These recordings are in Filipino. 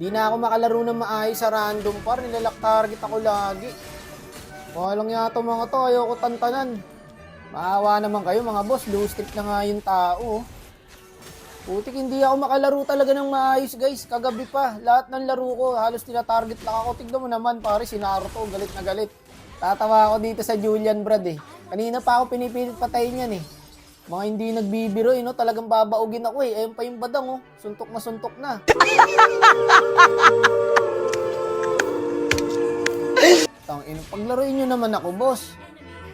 Di na ako makalaro ng maayos sa random par. Nilalak target ako lagi. Walang yata mga to. Ayoko tantanan. Maawa naman kayo mga boss. Low streak na nga yung tao. Putik, hindi ako makalaro talaga ng maayos guys. Kagabi pa. Lahat ng laro ko. Halos tinatarget lang ako. Tignan mo naman pare. Si Naruto. Galit na galit. Tatawa ako dito sa Julian Brad eh. Kanina pa ako pinipilit patayin yan eh. Mga hindi nagbibiro no? Talagang babaugin ako eh. Ayun pa yung badang oh. Suntok na suntok na. Paglaruin nyo naman ako boss.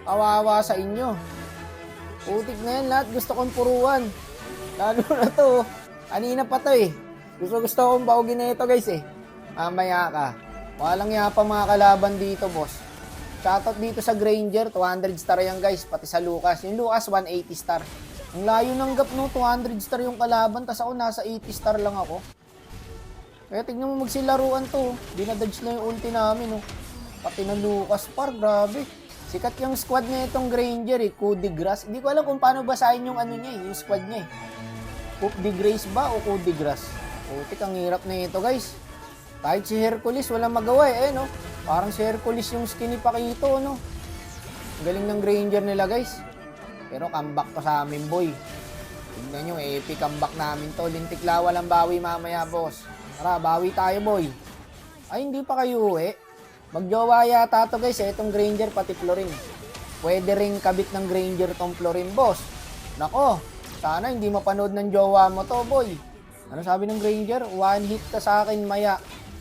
Kawawa sa inyo. Putik na yan lahat. Gusto kong puruan. Lalo na to. Kanina pa to eh. Gusto kong baugin na ito guys eh. Mamaya ka. Walang yapa mga kalaban dito boss. Shoutout dito sa Granger, 200 star yan guys, pati sa Lucas. Yung Lucas, 180 star. Ang layo ng gap no, 200 star yung kalaban, tas ako nasa 80 star lang ako. Kaya tignan mo magsilaruan to, dinadodge na yung ulti namin no. Pati ng Lucas par, grabe. Sikat yung squad na itong Granger eh, Coup de Grace. Hindi ko alam kung paano basahin yung ano niya eh, yung squad niya eh. Coup de Grace ba o Coup de Grace? Putik, ang hirap na ito guys. Kahit si Hercules, walang magawa eh, no? Parang si Hercules yung skin ni Paquito, no? Ang galing ng Granger nila, guys. Pero comeback to sa amin, boy. Tignan nyo, epic comeback namin to. Lintikla, walang bawi mamaya, boss. Tara, bawi tayo, boy. Ay, hindi pa kayo uwi. Magjowa yata to, guys. Itong Granger, pati Florin. Pwede ring kabit ng Granger tong Florin, boss. Nako, sana hindi mapanood ng jowa mo to, boy. Ano sabi ng Granger? One hit ka sa akin, maya.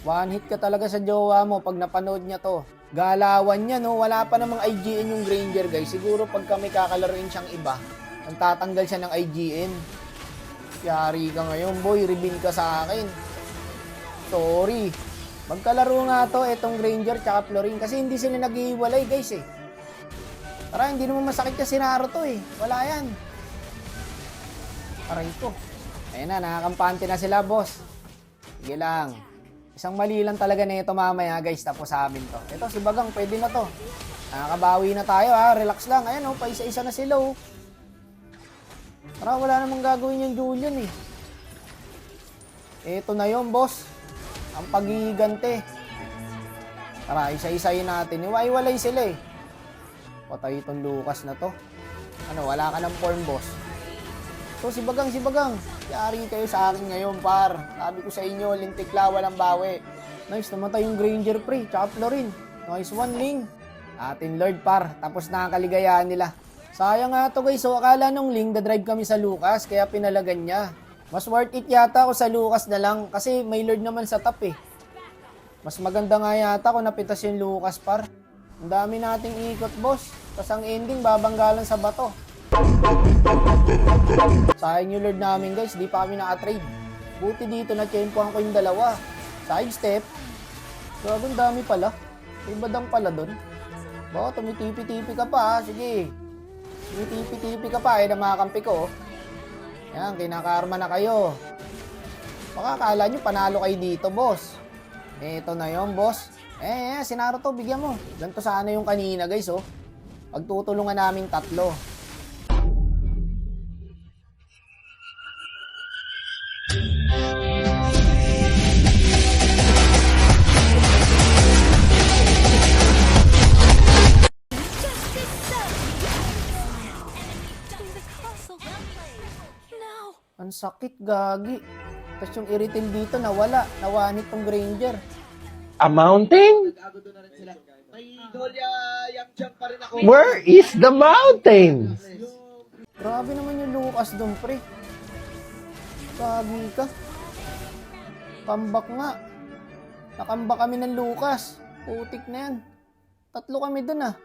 One hit ka talaga sa jowa mo pag napanood niya to. Galawan niya, no? Wala pa namang IGN yung Granger, guys. Siguro pag kami kakalaruin siyang iba, nagtatanggal siya ng IGN. Yari ka ngayon, boy. Reveal ka sa akin. Sorry. Magkalaro nga to, etong Granger tsaka Florin. Kasi hindi sila nag-iwalay, guys, eh. Tara, hindi naman masakit kasi Naruto, eh. Wala yan. Aray ko. Ayun na, nakakampante na sila, boss. Sige lang. Isang mali lang talaga na ito mamaya guys, tapos sa amin to. Ito si Bagang, pwede na to. Nakakabawi na tayo ha, relax lang. Ayan pa isa-isa na sila oh. Tara, wala namang gagawin yung Julian eh. Ito na yun boss. Ang pagigigante. Tara, isa-isayin natin. Iwaiwalay sila eh. Patay itong Lucas na to. Ano, wala ka ng form boss. So si Bagang. Yari kayo sa akin ngayon, par. Sabi ko sa inyo, lintikla, walang bawi. Nice, namatay yung Granger pre, tsaka Florin. Nice one, Ling. Atin Lord, par. Tapos nakakaligayahan nila. Sayang nga to guys, so akala nung Ling, dadrive kami sa Lucas, kaya pinalagan niya. Mas worth it yata ako sa Lucas na lang, kasi may Lord naman sa top eh. Mas maganda nga yata kung napitas yung Lucas, par. Ang dami nating ikot, boss. Tapos ang ending, babanggalan sa bato. Sayang yung Lord namin guys, di pa kami naka-trade. Buti dito na tiyempohan ko yung dalawa. Side step. Grabe, ang dami pala. May badang pala dun. Baka tumitipi-tipi ka pa ha. Sige. Tumitipi-tipi ka pa eh, na makakampi ko. Yan, kinakarma na kayo. Baka akala nyo panalo kayo dito, boss. Eto na yon boss. Si Naruto, bigyan mo. Ganito sana yung kanina guys oh. Pagtutulungan namin tatlo. Ang sakit, gagi. Tapos yung iritil dito, nawala. Nawanit tong Granger. A mountain? Where is the mountain? Grabe naman yung Lucas doon, pre. Gagi ka. Comeback nga. Nakambak kami ng Lucas. Putik na yan. 3 kami doon ah.